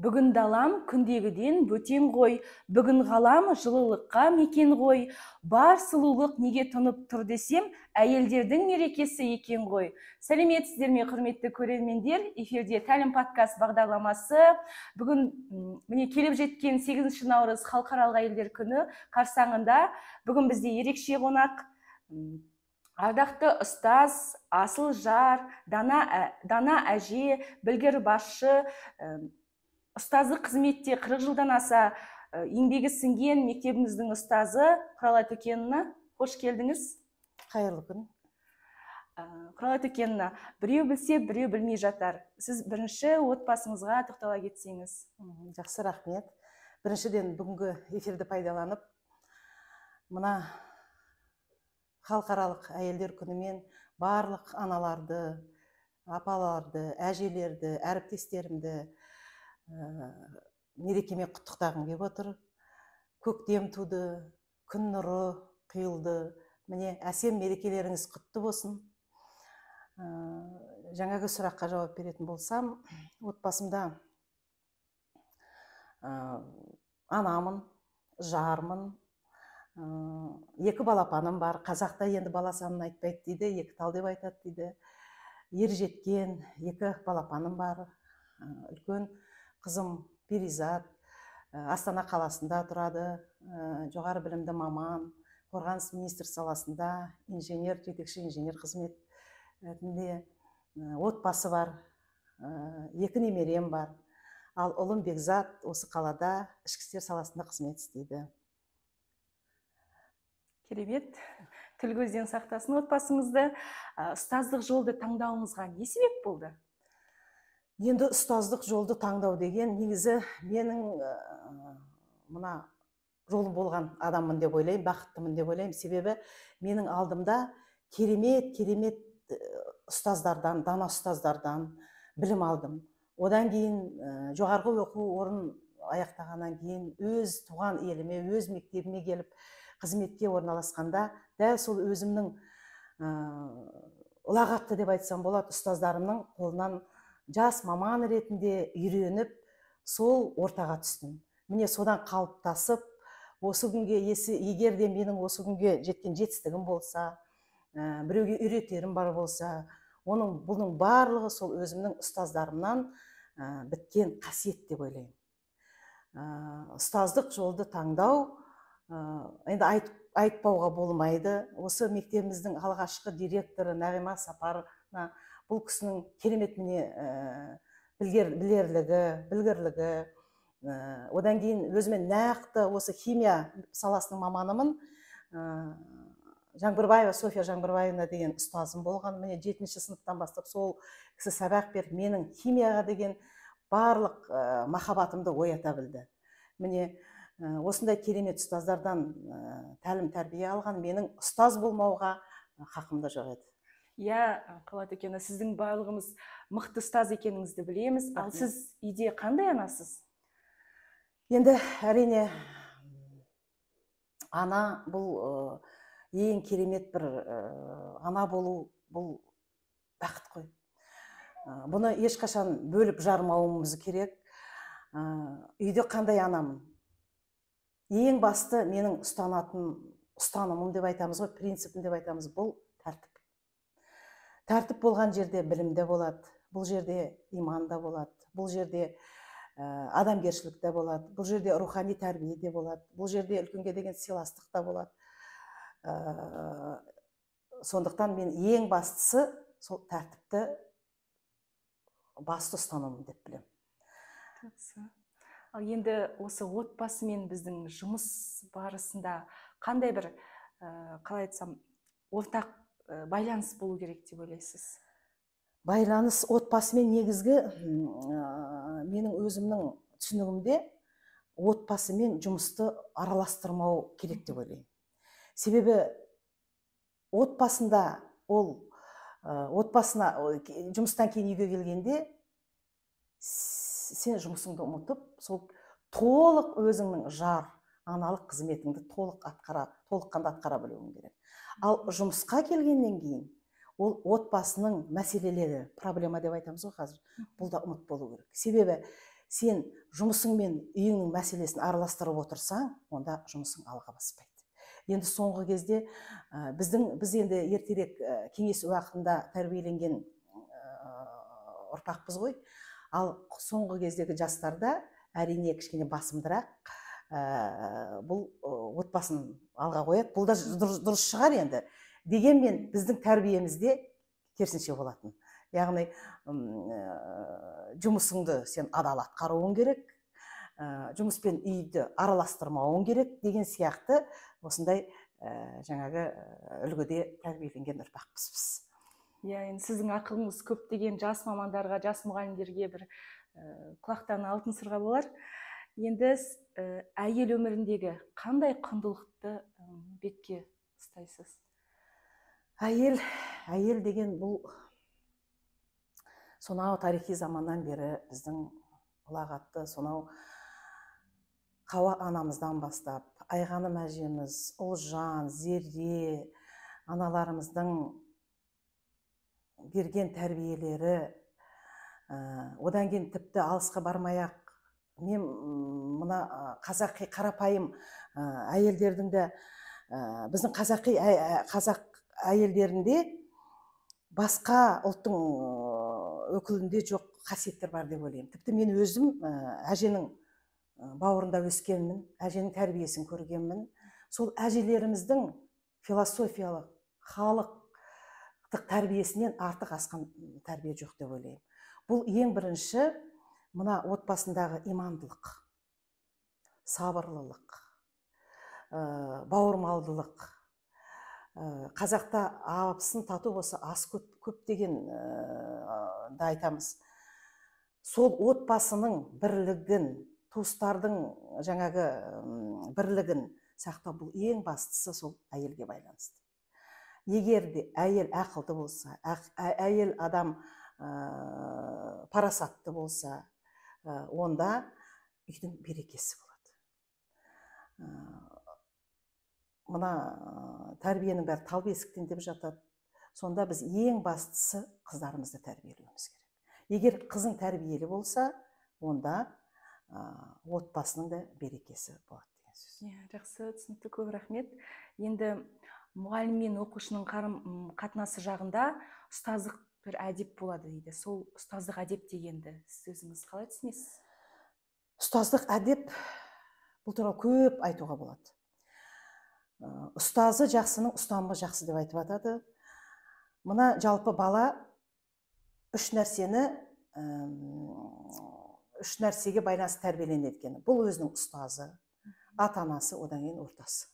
Бүгін далам күндегіден бөтен ғой, бүгін ғалам жылылыққа мекен ғой, бар сұлулық неге тұнып тұр десем, әйелдердің мерекесі екен ғой. Сәлеметсіздер ме, құрметті көрермендер, эфирде Тәлім подкаст бағдарламасы. Бүгін міне келіп жеткен 8 наурыз халықаралық әйелдер күні қарсаңында бүгін бізде ерекше қонақ, ардақты ұстаз, асыл жар, дана әже, білгір басшы, ұстаздық қызметте 40 жылдан аса еңбегі сіңген мектебіміздің ұстазы Құралай Төкенова, қош келдіңіз. Қайырлы күн. Құралай Төкенова, біреу білсе, біреу білмей жатар. Сіз бірінші отбасыңызға тоқтала кетсеңіз. Жақсы, рахмет. Біріншіден бүгінгі эфирді пайдаланып, мына халықаралық әйелдер күнімен барлық аналарды, апаларды, әжелерді, әріптестерімді мерекеме құттықтағым келіп отыр. Көктем туды, күн нұры құйылды. Міне, әсем мерекелеріңіз құтты болсын. Жаңағы сұраққа жауап беретін болсам, отбасымда анамын, жармын, 2 балапаным бар. Қазақта енді бала санын айтпайды дейді, 2 тал деп айтады дейді. Ер жеткен 2 балапаным бар. Үлкен қызым Перизат, Астана қаласында тұрады, жоғары білімді маман, қорғаныс министр саласында инженер, жетекші инженер қызметінде. Отбасы бар, 2 немерем бар. Ал ұлым Бекзат осы қалада ішкі істер саласында қызмет істейді. Керемет, тіл көзден сақтасын отбасыңызды. Ұстаздық жолды таңдауыңызға не себеп болды? Енді ұстаздық жолды таңдау деген негізі менің мына жолым болған адаммын деп ойлаймын, бақыттымын деп ойлаймын. Себебі менің алдымда керемет ұстаздардан, дана ұстаздардан білім алдым. Одан кейін жоғарғы оқу орын аяқтағаннан кейін өз туған еліме, өз мектебіме келіп қызметке орналасқанда, дәл сол өзімнің ұлағатты деп айтсам болады, ұстаздарымның қолынан жас маман ретінде үйреніп, сол ортаға түстім. Міне содан қалыптасып, осы күнге егер де менің осы күнге жеткен жетістігім болса, біреуге үйретерім бар болса, бұның барлығы сол өзімнің ұстаздарымнан біткен қасиет деп ойлаймын. Ұстаздық жолды таңдау, енді айтпауға болмайды. Осы мектебіміздің алғашқы директоры Нағима Сапарова, бұл кісінің керемет білгірлігі, одан кейін өзімен нақты осы химия саласының маманымын. София Жаңбырбаевна деген ұстазым болған. Міне 7-ші сыныптан бастап сол кісі сабақ беріп, менің химияға деген барлық махаббатымды оята білді. Міне осындай керемет ұстаздардан тәлім тәрбие алған менің ұстаз болмауға хақым да жоқ еді. Құралай Төкенова, сіздің барлығымыз мықты ұстаз екеніңізді білеміз. Ал сіз үйде қандай анасыз? Енді әрине ана бұл ең керемет бір ана болу, бұл бақыт қой. Бұны ешқашан бөліп жармауымыз керек. Үйде қандай анамын? Ең басты менің ұстанымым деп айтамыз ғой, принципім деп айтамыз, бұл тәртіп. Тәртіп болған жерде білім де болады, бұл жерде иман да болады, бұл жерде адамгершілік те болады, бұл жерде рухани тәрбие де болады, бұл жерде үлкенге деген сыйластық та болады. Сондықтан мен ең бастысы сол тәртіпті басты ұстанымым деп білемін. Ал енді осы отбасымен біздің жұмыс барысында қандай бір, қалай айтсам, ортақ байланыс болу керек деп ойлайсыз? Байланыс отбасымен негізгі менің өзімнің түсінігімде отбасымен жұмысты араластырмау керек деп ойлаймын. Себебі отбасында отбасына жұмыстан кейін үйге келгенде сен жұмысыңды ұмытып, сол толық өзіңнің аналық қызметіңді толыққанды атқара білуің керек. Ал жұмысқа келгеннен кейін ол отбасының мәселелері, проблема деп айтамыз ғой қазір, бұл да ұмыт болу керек. Себебі сен жұмысың мен үйіңнің мәселесін араластырып отырсаң, онда жұмысың алға баспайды. Енді соңғы кезде біз енді ертерек кеңес уақытында тәрбиеленген ұрпақпыз ғой. Ал соңғы кездегі жастарда әрине кішкене басымдырақ бұл отбасын алға қояды. Бұл да дұрыс шығар енді. Дегенмен біздің тәрбиемізде керісінше болатын. Яғни жұмысыңды сен адал атқаруың керек, жұмыс пен үйді араластырмауың керек деген сияқты осындай жаңағы үлгіде тәрбиеленген ұрпақпыз біз. Иә, енді сіздің ақылыңыз көптеген жас мамандарға, жас мұғалімдерге бір құлақтан алтын сырға болар. Енді әйел өміріндегі қандай құндылықты бетке ұстайсыз? Әйел деген бұл сонау тарихи заманнан бері біздің ұлағатты, сонау Хауа анамыздан бастап, Айғаным әжеміз, Ұлжан, Зере, аналарымыздың берген тәрбиелері, одан кейін тіпті алысқа бармай-ақ, мен мына қазақи қарапайым әйелдердің де, біздің қазақ әйелдерінде басқа ұлттың өкілінде жоқ қасиеттер бар деп ойлаймын. Тіпті мен өзім әженің бауырында өскенмін, әженің тәрбиесін көргенмін. Сол әжелеріміздің философиялық, халықтық тәрбиесінен артық асқан тәрбие жоқ деп ойлаймын. Бұл ең бірінші мына отбасындағы имандылық, сабырлылық, бауырмалдылық. Қазақта абысын тату болса ас көп деген да айтамыз. Сол отбасының бірлігін, туыстардың жаңағы бірлігін сақтау бұл ең бастысы сол әйелге байланысты. Егер де әйел ақылды болса, әйел адам парасатты болса, онда үйдің берекесі болады. Мына тәрбиенің бәрі тал бесіктен деп жатады. Сонда біз ең бастысы қыздарымызды тәрбиелеуіміз керек. Егер қызың тәрбиелі болса, онда отбасының да берекесі болады деген сөз. Жақсы, түсінікті, көп рахмет. Енді мұғалім мен оқушының қатынасы жағында ұстаздық бір әдеп болады дейді. Сол ұстаздық әдеп дегенді сіз өзіңіз қалай түсінесіз? Ұстаздық әдеп бұл туралы көп айтуға болады. Ұстазы жақсының ұстамы жақсы деп айтып атады. Мына жалпы бала үш нәрсеге байланысты тәрбиеленеді екен. Бұл өзінің ұстазы, ата-анасы, одан кейін ортасы.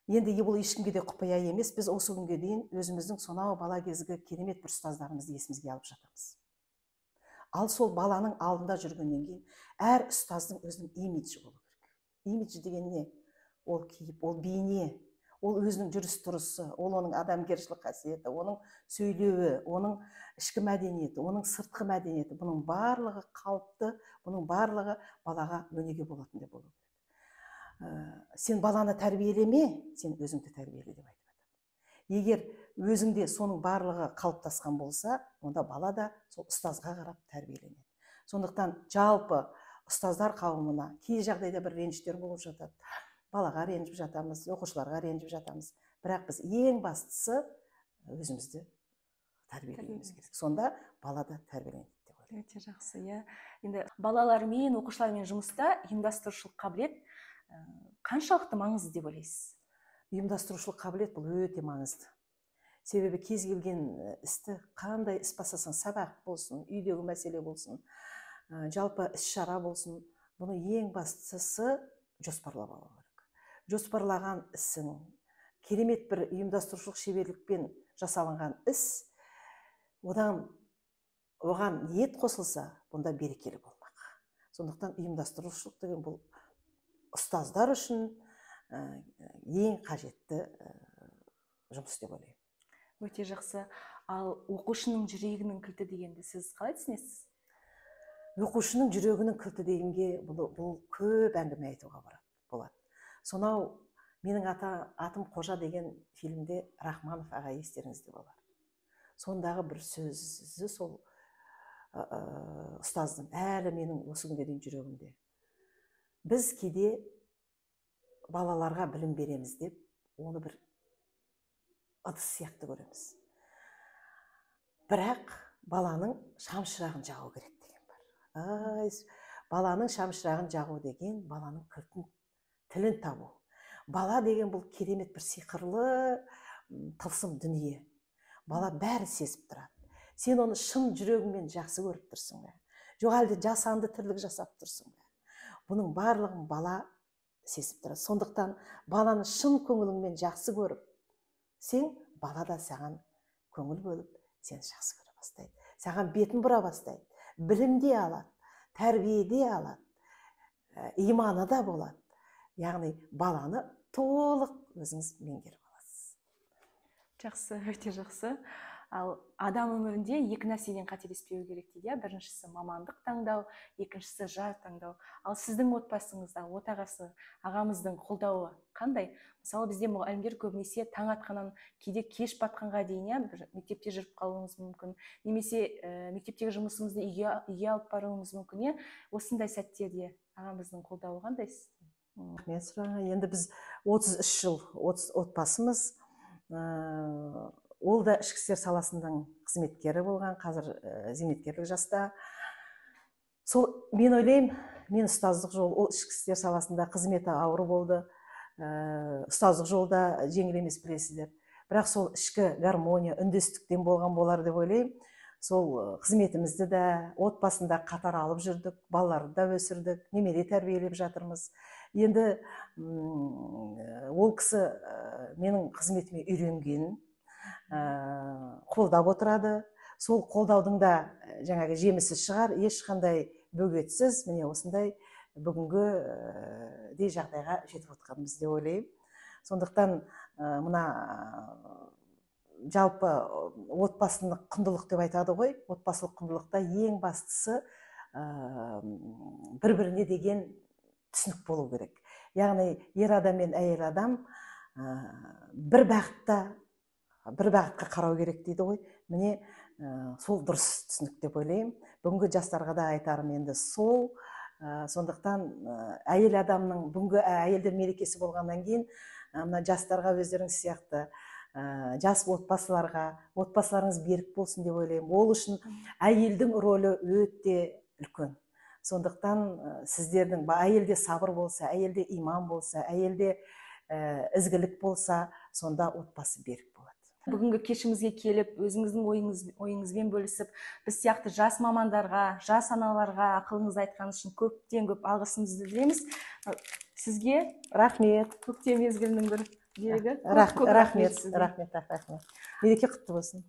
Енді бұл ешкімге де құпия емес. Біз осы күнге дейін өзіміздің сонау бала кезгі керемет бір ұстаздарымызды есімізге алып жатамыз. Ал сол баланың алдында жүргеннен кейін әр ұстаздың өзінің имиджі болу керек. Имиджі деген не? Ол кейіп, ол бейне, ол өзінің жүріс-тұрысы, ол оның адамгершілік қасиеті, оның сөйлеуі, оның ішкі мәдениеті, оның сыртқы мәдениеті, бұның барлығы қалыпты, бұның барлығы балаға өнеге болатын деп болу керек. Сен баланы тәрбиелеме, сен өзіңді тәрбиеле деп айтып жатыр. Егер өзіңде соның барлығы қалыптасқан болса, онда бала да сол ұстазға қарап тәрбиеленеді. Сондықтан жалпы ұстаздар қауымына кей жағдайда бір ренжістер болып жатады. Балаға ренжіп жатамыз, оқушыларға ренжіп жатамыз. Бірақ біз ең бастысы өзімізді тәрбиелеуіміз керек. Сонда бала да тәрбиеленеді деп ойлаймын. Өте жақсы, иә. Енді балалармен, оқушылармен жұмыста ұйымдастырушылық қабілет қаншалықты маңызды деп ойлайсыз? Ұйымдастырушылық қабілет бұл өте маңызды. Себебі кез келген істі қандай іс бастасаң, сабақ болсын, үйдегі мәселе болсын, жалпы іс-шара болсын, бұны ең бастысы жоспарлап алу керек. Жоспарлаған ісің, керемет бір ұйымдастырушылық шеберлікпен жасалынған іс, оған ниет қосылса, бұнда берекелі болмақ. Сондықтан ұйымдастырушылық деген бұл ұстаздар үшін ең қажетті жұмыс деп ойлаймын. Өте жақсы. Ал оқушының жүрегінің кілті дегенді сіз қалай түсінесіз? Оқушының жүрегінің кілті дегенге бұл көп әңгіме айтуға болады. Сонау менің атым Қожа деген фильмде Рахманов аға естеріңізде болар. Сондағы бір сөзі сол ұстаздым әлі менің осы күнге дейін жүрегімде. Біз кейде балаларға білім береміз деп, оны бір ыдыс сияқты көреміз. Бірақ баланың шамшырағын жағу керек деген бар. Баланың шамшырағын жағу деген баланың кілтін, тілін табу. Бала деген бұл керемет бір сиқырлы тылсым дүние. Бала бәрі сезіп тұрады. Сен оны шын жүрегіңмен жақсы көріп тұрсың ба? Жоқ әлде жасанды тірлік жасап тұрсың ба? Бұның барлығын бала сезіп тұрады. Сондықтан баланы шын көңіліңмен жақсы көріп, сен бала да саған көңіл бөліп, сені жақсы көре бастайды. Саған бетін бұра бастайды. Білімде алады, тәрбиеде алады, иманы да болады. Яғни баланы толық өзіңіз меңгеріп аласыз. Жақсы, өте жақсы. Ал адам өмірінде екі нәрседен қателеспеу керек дейді. Біріншісі мамандық таңдау, екіншісі жар таңдау. Ал сіздің отбасыңызда отағасы, ағамыздың қолдауы қандай? Мысалы, бізде мұғалімдер көбінесе таң атқаннан кейде кеш батқанға дейін бір мектепте жүріп қалуымыз мүмкін, немесе мектептегі жұмысымызды үйге алып баруымыз мүмкін. Осындай сәттерде ағамыздың қолдауы қандай сізде? Мен сұрағанға, енді біз 33 жыл отбасымыз, ол да ішкі істер саласының қызметкері болған, қазір зейнеткерлік жаста. Сол мен ойлаймын, мен ұстаздық жол, ол ішкі істер саласында қызметі ауыр болды. Ұстаздық жолда жеңіл емес, білесіздер. Бірақ сол ішкі гармония, үндестіктен болған болар деп ойлаймын. Сол қызметімізді де отбасында қатар алып жүрдік, балаларды да өсірдік, немере тәрбиелеп жатырмыз. Енді ол кісі менің қызметіме үйренгенін қолдап отырады. Сол қолдаудың да жаңағы жемісі шығар, ешқандай бөгетсіз міне осындай бүгінгі жағдайға жетіп отырғанымыз деп ойлаймын. Сондықтан мына жалпы отбасылық құндылық деп айтады ғой. Отбасылық құндылықта ең бастысы бір-біріне деген түсінік болу керек. Яғни ер адам мен әйел адам бір бағытқа қарау керек дейді ғой. Міне сол дұрыс түсінік деп ойлаймын. Бүгінгі жастарға да айтарым енді сол. Сондықтан әйел адамның бүгінгі әйелдер мерекесі болғаннан кейін мына жастарға өздеріңіз сияқты жас отбасыларыңыз берік болсын деп ойлаймын. Ол үшін әйелдің рөлі өте үлкен. Сондықтан сіздердің әйелде сабыр болса, әйелде иман болса, әйелде ізгілік болса, сонда отбасы берік болады. Бүгінгі кешімізге келіп, өзіңіздің ойыңызбен бөлісіп, біз сияқты жас мамандарға, жас аналарға ақылыңызды айтқаныңыз үшін көптен көп алғысымызды білдіреміз. Сізге рахмет. көктем мезгілінің бір берігі. Рахмет. Мереке құтты болсын.